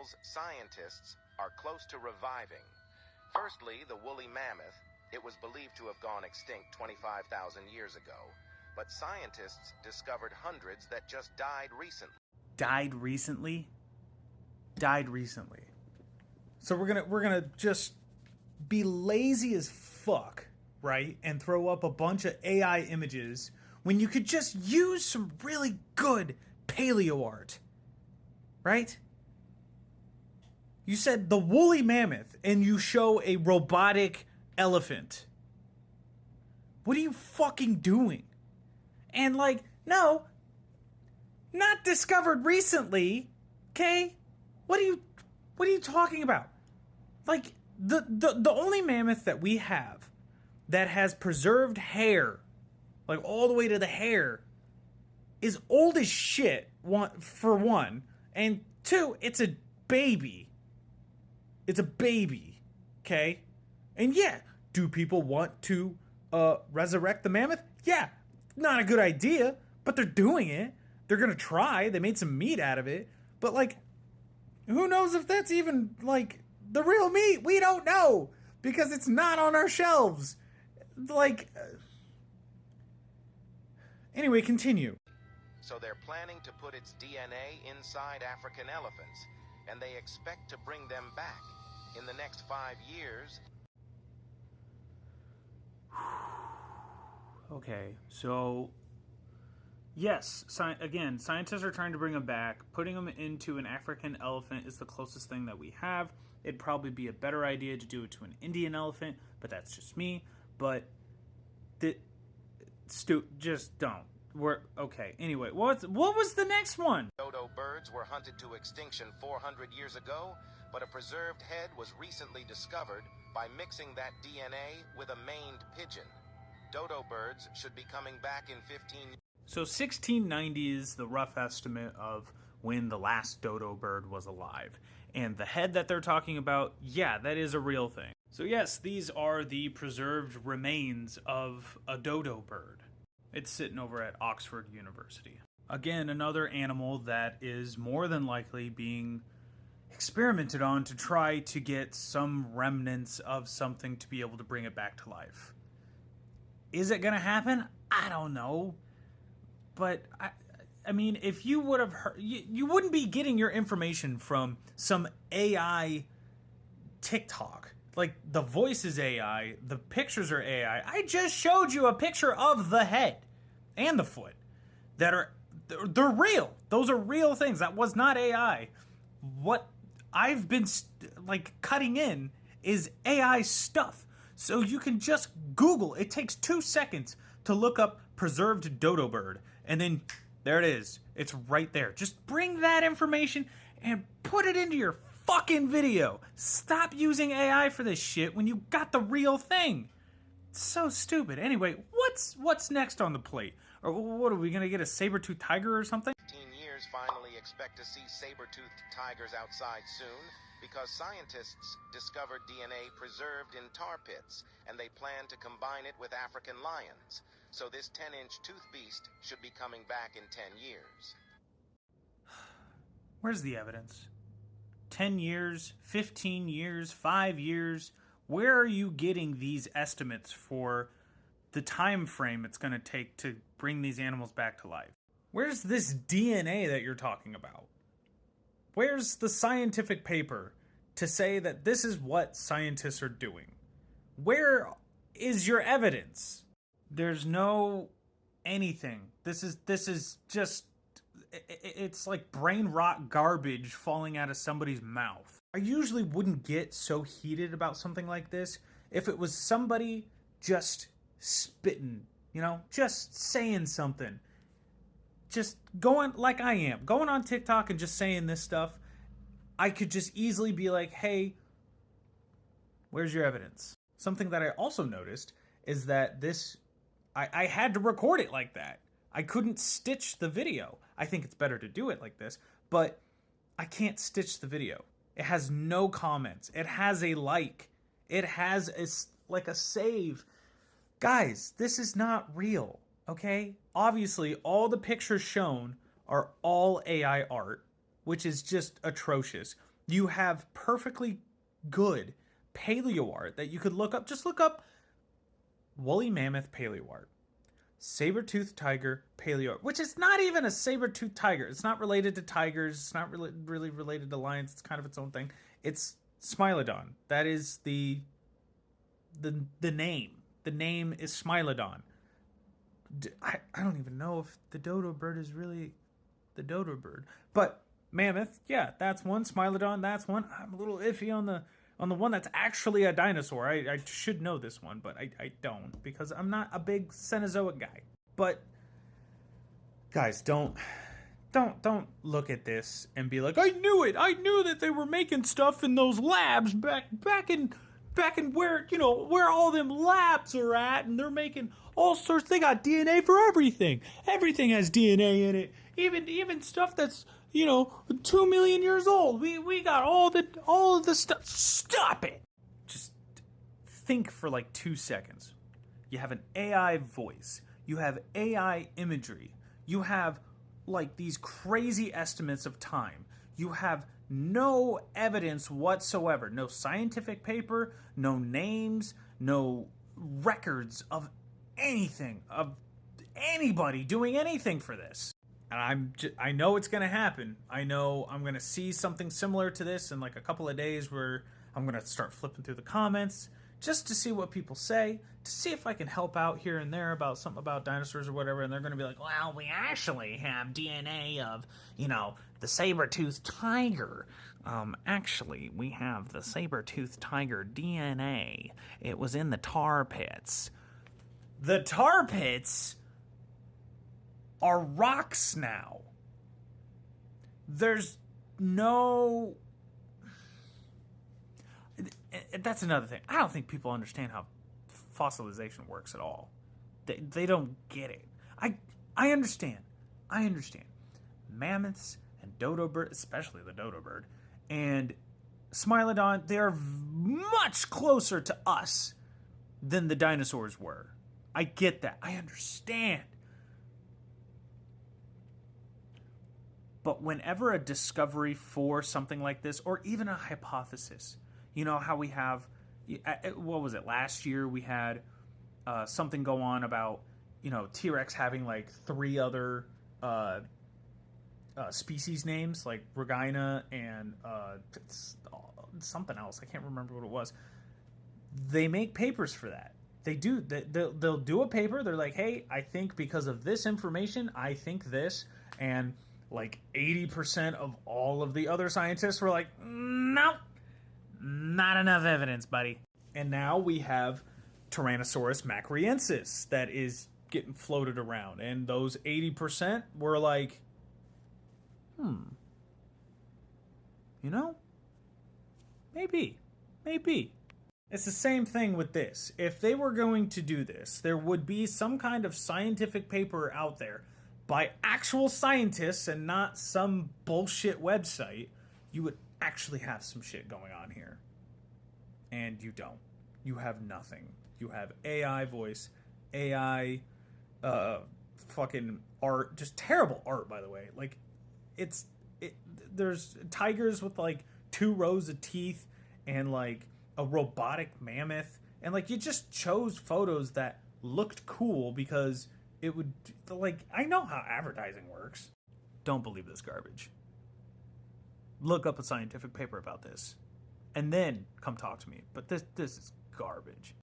animals scientists are close to reviving. Firstly, the woolly mammoth. It was believed to have gone extinct 25,000 years ago, but scientists discovered hundreds that just died recently. Died recently? Died recently. So we're gonna just be lazy as fuck, right? And throw up a bunch of AI images when you could just use some really good paleo art, right? You said the woolly mammoth and you show a robotic elephant. What are you fucking doing? And like, no, not discovered recently, okay? What are you talking about? Like, the only mammoth that we have that has preserved hair, like all the way to the hair, is old as shit, for one. And two, it's a baby. It's a baby, okay? And yeah, do people want to resurrect the mammoth? Yeah, not a good idea, but they're doing it. They're gonna try. They made some meat out of it. But like, who knows if that's even like the real meat? We don't know because it's not on our shelves. Like, anyway, continue. So they're planning to put its DNA inside African elephants, and they expect to bring them back in the next 5 years. Okay, so yes, again, scientists are trying to bring them back. Putting them into an African elephant is the closest thing that we have. It'd probably be a better idea to do it to an Indian elephant, but that's just me. But just don't. We're okay. Anyway, what was the next one? Dodo birds were hunted to extinction 400 years ago, but a preserved head was recently discovered by mixing that DNA with a maned pigeon. Dodo birds should be coming back in 15 years. So 1690 is the rough estimate of when the last dodo bird was alive. And the head that they're talking about, yeah, that is a real thing. So yes, these are the preserved remains of a dodo bird. It's sitting over at Oxford University. Again, another animal that is more than likely being experimented on to try to get some remnants of something to be able to bring it back to life. Is it going to happen? I don't know. But, I mean, if you would have heard... You wouldn't be getting your information from some AI TikTok. Like, the voice is AI, the pictures are AI. I just showed you a picture of the head and the foot that are... They're real. Those are real things. That was not AI. What I've been, cutting in is AI stuff. So you can just Google. It takes 2 seconds to look up preserved dodo bird. And then there it is. It's right there. Just bring that information and put it into your fucking video. Stop using AI for this shit when you got the real thing. It's so stupid. Anyway, what's next on the plate? Or what, are we going to get a saber-toothed tiger or something? 15 years finally expect to see saber-toothed tigers outside soon, because scientists discovered DNA preserved in tar pits, and they plan to combine it with African lions. So this 10-inch tooth beast should be coming back in 10 years. Where's the evidence? 10 years, 15 years, 5 years? Where are you getting these estimates for the time frame it's going to take to bring these animals back to life? Where's this DNA that you're talking about? Where's the scientific paper to say that this is what scientists are doing? Where is your evidence? There's no anything. This is just, it's like brain rot garbage falling out of somebody's mouth. I usually wouldn't get so heated about something like this if it was somebody just spitting, just saying something. Just going like I am, going on TikTok and just saying this stuff. I could just easily be like, hey, where's your evidence? Something that I also noticed is that I had to record it like that. I couldn't stitch the video. I think it's better to do it like this, but I can't stitch the video. It has no comments. It has a like. It has a save. Guys, this is not real, okay? Obviously, all the pictures shown are all AI art, which is just atrocious. You have perfectly good paleo art that you could look up. Just look up woolly mammoth paleo art, saber-toothed tiger paleo art, which is not even a saber-toothed tiger. It's not related to tigers. It's not really related to lions. It's kind of its own thing. It's Smilodon. That is the name. The name is Smilodon. I don't even know if the dodo bird is really the dodo bird, but mammoth, yeah, that's one. Smilodon, that's one. I'm a little iffy on the one that's actually a dinosaur. I should know this one, but I don't, because I'm not a big Cenozoic guy. But guys, don't look at this and be like, I knew it. I knew that they were making stuff in those labs back in where, where all them labs are at, and they're making all sorts. They got DNA for everything. Everything has DNA in it. Even stuff that's 2 million years old. We got all of the stuff. Stop it. Just think for like 2 seconds. You have an AI voice. You have AI imagery. You have like these crazy estimates of time. You have no evidence whatsoever. No scientific paper, no names, no records of anything, of anybody doing anything for this. And I know it's going to happen. I know I'm going to see something similar to this in like a couple of days, where I'm going to start flipping through the comments just to see what people say, to see if I can help out here and there about something about dinosaurs or whatever. And they're going to be like, well, we actually have DNA of, the saber-toothed tiger. Actually, we have the saber-toothed tiger DNA. It was in the tar pits. The tar pits are rocks now. There's no... That's another thing. I don't think people understand how fossilization works at all. They don't get it. I understand. Mammoths and dodo bird, especially the dodo bird, and Smilodon, they're much closer to us than the dinosaurs were. I get that. I understand. But whenever a discovery for something like this, or even a hypothesis, how we have, what was it, last year we had something go on about, T-Rex having like 3 other species names, like Regina and something else. I can't remember what it was. They make papers for that. They do. They'll do a paper. They're like, hey, I think because of this information, I think this. And like 80% of all of the other scientists were like, nope, not enough evidence, buddy. And now we have Tyrannosaurus macrariensis that is getting floated around. And those 80% were like, maybe. It's the same thing with this. If they were going to do this, there would be some kind of scientific paper out there by actual scientists and not some bullshit website. You would actually have some shit going on here. And you don't. You have nothing. You have AI voice, AI fucking art, just terrible art, by the way. Like, there's tigers with like 2 rows of teeth and like a robotic mammoth, and like you just chose photos that looked cool because it would, like, I know how advertising works. Don't believe this garbage. Look up a scientific paper about this and then come talk to me. But this is garbage.